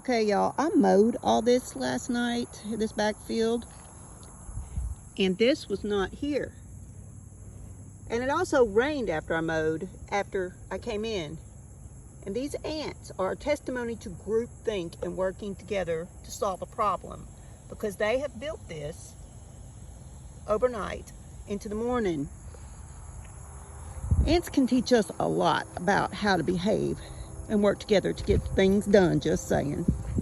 Okay, y'all, I mowed all this last night, this backfield, and this was not here. And it also rained after I mowed, after I came in. And these ants are a testimony to groupthink and working together to solve a problem, because they have built this overnight into the morning. Ants can teach us a lot about how to behave and work together to get things done, just saying.